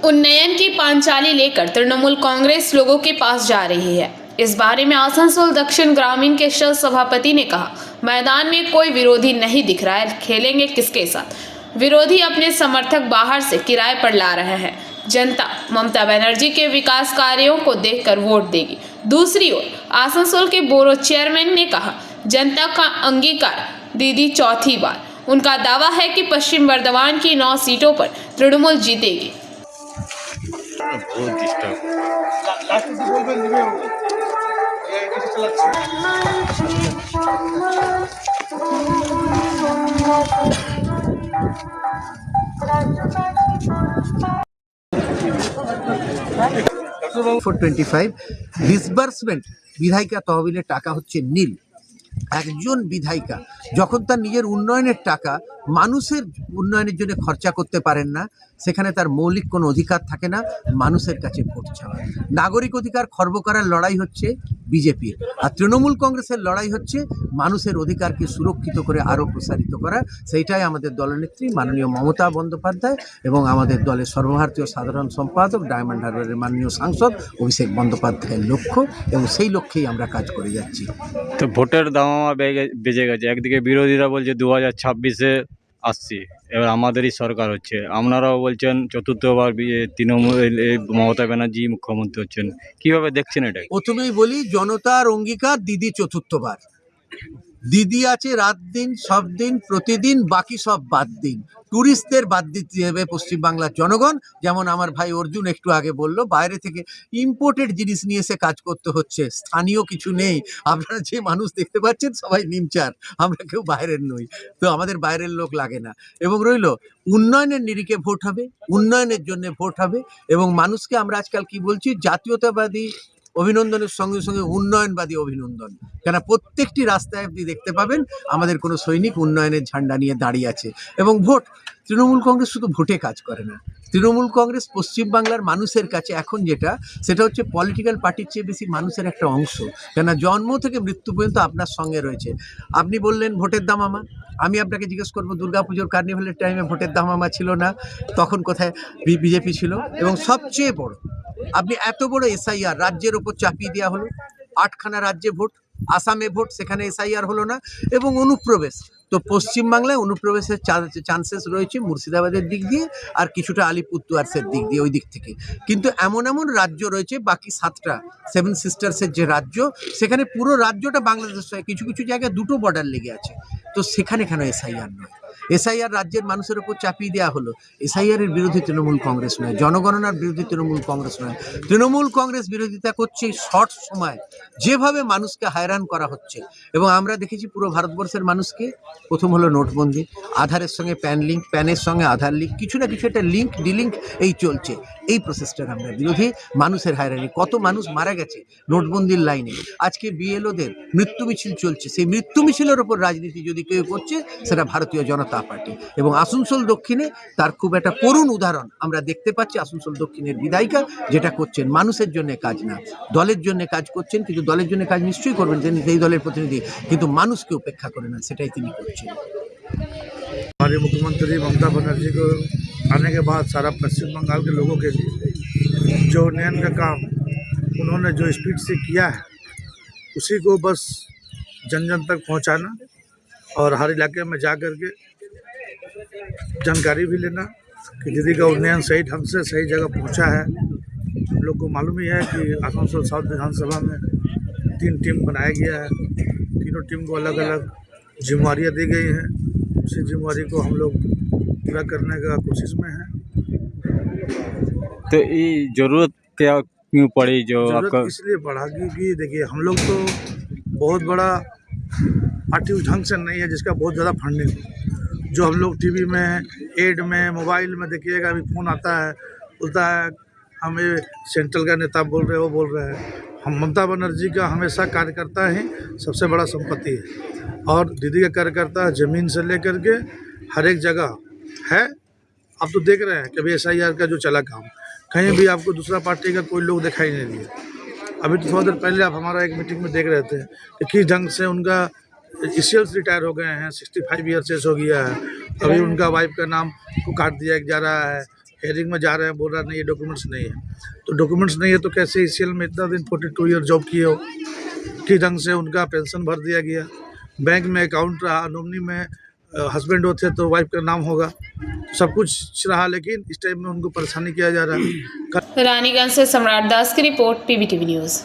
उन्नयन की पांचाली लेकर तृणमूल कांग्रेस लोगों के पास जा रही है। इस बारे में आसनसोल दक्षिण ग्रामीण के शहर सभापति ने कहा, मैदान में कोई विरोधी नहीं दिख रहा है, खेलेंगे किसके साथ। विरोधी अपने समर्थक बाहर से किराए पर ला रहे हैं। जनता ममता बनर्जी के विकास कार्यों को देखकर वोट देगी। दूसरी ओर आसनसोल के बोरो चेयरमैन ने कहा, जनता का अंगीकार दीदी चौथी बार। उनका दावा है कि पश्चिम बर्धमान की 9 सीटों पर तृणमूल जीतेगी। बहुत डिस्टर्ब ফর 25 ডিসবার্সমেন্ট বিধায়িকা তহবিলে টাকা হচ্ছে নীল। একজন বিধায়িকা যখন তার নিজের উন্নয়নের টাকা মানুষের উন্নয়নের জন্য খরচা করতে পারেন না, সেখানে তার মৌলিক কোনো অধিকার থাকে না মানুষের কাছে ভোট চাওয়ার। নাগরিক অধিকার খর্ব করার লড়াই হচ্ছে বিজেপির, আর তৃণমূল কংগ্রেসের লড়াই হচ্ছে মানুষের অধিকারকে সুরক্ষিত করে আরও প্রসারিত করা। সেইটাই আমাদের দলনেত্রী মাননীয় মমতা বন্দ্যোপাধ্যায় এবং আমাদের দলের সর্বভারতীয় সাধারণ সম্পাদক ডায়মন্ড হারবারের মাননীয় সাংসদ অভিষেক বন্দ্যোপাধ্যায়ের লক্ষ্য, এবং সেই লক্ষ্যেই আমরা কাজ করে যাচ্ছি। তো ভোটের দামামা বেজে গেছে। একদিকে বিরোধীরা বলছে 2026-এ আসছি, এবার আমাদেরই সরকার হচ্ছে। আপনারাও বলছেন চতুর্থবার তৃণমূল মমতা ব্যানার্জি মুখ্যমন্ত্রী হচ্ছেন, কিভাবে দেখছেন এটা? প্রথমেই বলি, জনতার অঙ্গীকার দিদি চতুর্থবার। দিদি আছে রাত দিন সব দিন প্রতিদিন, বাকি সব বাদ দিন। ট্যুরিস্টদের বাদ দিতে হবে পশ্চিমবাংলার জনগণ। যেমন আমার ভাই অর্জুন একটু আগে বলল, বাইরে থেকে ইম্পোর্টেড জিনিস নিয়ে এসে কাজ করতে হচ্ছে, স্থানীয় কিছু নেই। আপনারা যে মানুষ দেখতে পাচ্ছেন সবাই নিমচার, আমরা কেউ বাইরের নই, তো আমাদের বাইরের লোক লাগে না। এবং রইল উন্নয়নের নিরিখে ভোট হবে, উন্নয়নের জন্য ভোট হবে। এবং মানুষকে আমরা আজকাল কি বলছি, জাতীয়তাবাদী অভিনন্দনের সঙ্গে সঙ্গে উন্নয়নবাদী অভিনন্দন। কেন প্রত্যেকটি রাস্তায় আপনি দেখতে পাবেন আমাদের কোনো সৈনিক উন্নয়নের ঝান্ডা নিয়ে দাঁড়িয়ে আছে। এবং ভোট, তৃণমূল কংগ্রেস শুধু ভোটে কাজ করে না, তৃণমূল কংগ্রেস পশ্চিমবাংলার মানুষের কাছে এখন সেটা হচ্ছে পলিটিক্যাল পার্টির চেয়ে বেশি মানুষের একটা অংশ। কেন জন্ম থেকে মৃত্যু পর্যন্ত আপনার সঙ্গে রয়েছে। আপনি বললেন ভোটের দামামা, আমি আপনাকে জিজ্ঞেস করবো, দুর্গাপুজোর কার্নিভালের টাইমে ভোটের দামামা ছিল না? তখন কোথায় বিজেপি ছিল? এবং সবচেয়ে বড়, আপনি এত বড় এসআইআর রাজ্যের ওপর চাপিয়ে দেওয়া হলো। 8খানা রাজ্যে ভোট, আসামে ভোট, সেখানে এসআইআর হলো না। এবং অনুপ্রবেশ, তো পশ্চিমবাংলায় অনুপ্রবেশের চান্সেস রয়েছে মুর্শিদাবাদের দিক দিয়ে আর কিছুটা আলিপুরদুয়ারের দিক দিয়ে, ওই দিক থেকে। কিন্তু এমন এমন রাজ্য রয়েছে, বাকি 7টা 7 সিস্টার্সের যে রাজ্য, সেখানে পুরো রাজ্যটা বাংলাদেশ, কিছু কিছু জায়গায় 2টো বর্ডার লেগে আছে। তো সেখানে কেন এসআইআর নয়? এসআইআর রাজ্যের মানুষের ওপর চাপিয়ে দেওয়া হলো। এসআইআরের বিরোধী তৃণমূল কংগ্রেস নয়, জনগণনার বিরোধী তৃণমূল কংগ্রেস নয়। তৃণমূল কংগ্রেস বিরোধিতা করছে শর্ট সময় যেভাবে মানুষকে হয়রান করা হচ্ছে। এবং আমরা দেখেছি পুরো ভারতবর্ষের মানুষকে, প্রথম হলো নোটবন্দি, আধারের সঙ্গে প্যান লিঙ্ক, প্যানের সঙ্গে আধার লিঙ্ক, কিছু না কিছু একটা লিঙ্ক ডিলিঙ্ক এই চলছে। এই প্রসেসটার আমরা বিরোধী। মানুষের হয়রানি, কত মানুষ মারা গেছে নোটবন্দির লাইনে। আজকে বিএলওদের মৃত্যু মিছিল চলছে, সেই মৃত্যু মিছিলের ওপর রাজনীতি যদি কেউ করছে সেটা ভারতীয় জনতা পার্টি। এবং আসানসোল দক্ষিণে তার খুব একটা করুণ উদাহরণ আমরা দেখতে পাচ্ছি। আসানসোল দক্ষিণের বিধায়িকা যেটা করছেন, মানুষের জন্য কাজ না, দলের জন্য কাজ করছেন। কিন্তু দলের জন্য কাজ নিশ্চয়ই করবেন, সেই দলের প্রতিনিধি, কিন্তু মানুষকে উপেক্ষা করে না, সেটাই তিনি করছেন। हमारे मुख्यमंत्री ममता बनर्जी को आने के बाद सारा पश्चिम बंगाल के लोगों के लिए जो उन्नयन का काम उन्होंने जो स्पीड से किया है, उसी को बस जन जन तक पहुंचाना और हर इलाके में जा कर के जानकारी भी लेना कि दीदी का उन्नयन सही ढंग से सही जगह पहुंचा है। हम लोग को मालूम ही है कि आसनसोल साउथ विधानसभा में 3 टीम बनाया गया है। तीनों टीम को अलग अलग जिम्मेवारियाँ दी गई हैं। उसी जिम्मेवारी को हम लोग पूरा करने का कोशिश में हैं। तो ये जरूरत क्या क्यों पड़ी जो आपका? इसलिए पड़ा क्योंकि देखिए, हम लोग तो बहुत बड़ा पार्टी उस ढंग से नहीं है जिसका बहुत ज़्यादा फंडिंग। जो हम लोग टीवी में, एड में, मोबाइल में देखिएगा, अभी फ़ोन आता है, बोलता है हमें सेंट्रल का नेता बोल रहे हैं, वो बोल रहे हैं। हम ममता बनर्जी का हमेशा कार्यकर्ता ही सबसे बड़ा संपत्ति है। और दीदी का कार्यकर्ता ज़मीन से लेकर के हर एक जगह है। आप तो देख रहे हैं कि अभी SIR का जो चला काम, कहीं भी आपको दूसरा पार्टी का कोई लोग दिखाई नहीं दिया। अभी तो थोड़ा देर पहले आप हमारा एक मीटिंग में देख रहे थे कि किस ढंग से उनका ECLs रिटायर हो गए हैं, 65 ईयर्स हो गया है। अभी उनका वाइफ का नाम को काट दिया जा रहा है, हेयरिंग में जा रहे हैं, बोल रहा नहीं ये डॉक्यूमेंट्स नहीं है। तो डॉक्यूमेंट्स नहीं है तो कैसे ईसीएल में इतना दिन 42 ईयर जॉब किए हो, किस ढंग से उनका पेंशन भर दिया गया, बैंक में अकाउंट रहा, नॉमिनी में हस्बैंड होते तो वाइफ का नाम होगा, सब कुछ रहा, लेकिन इस टाइम में उनको परेशानी किया जा रहा है। रानीगंज से सम्राट दास की रिपोर्ट, पीबीटीवी न्यूज़।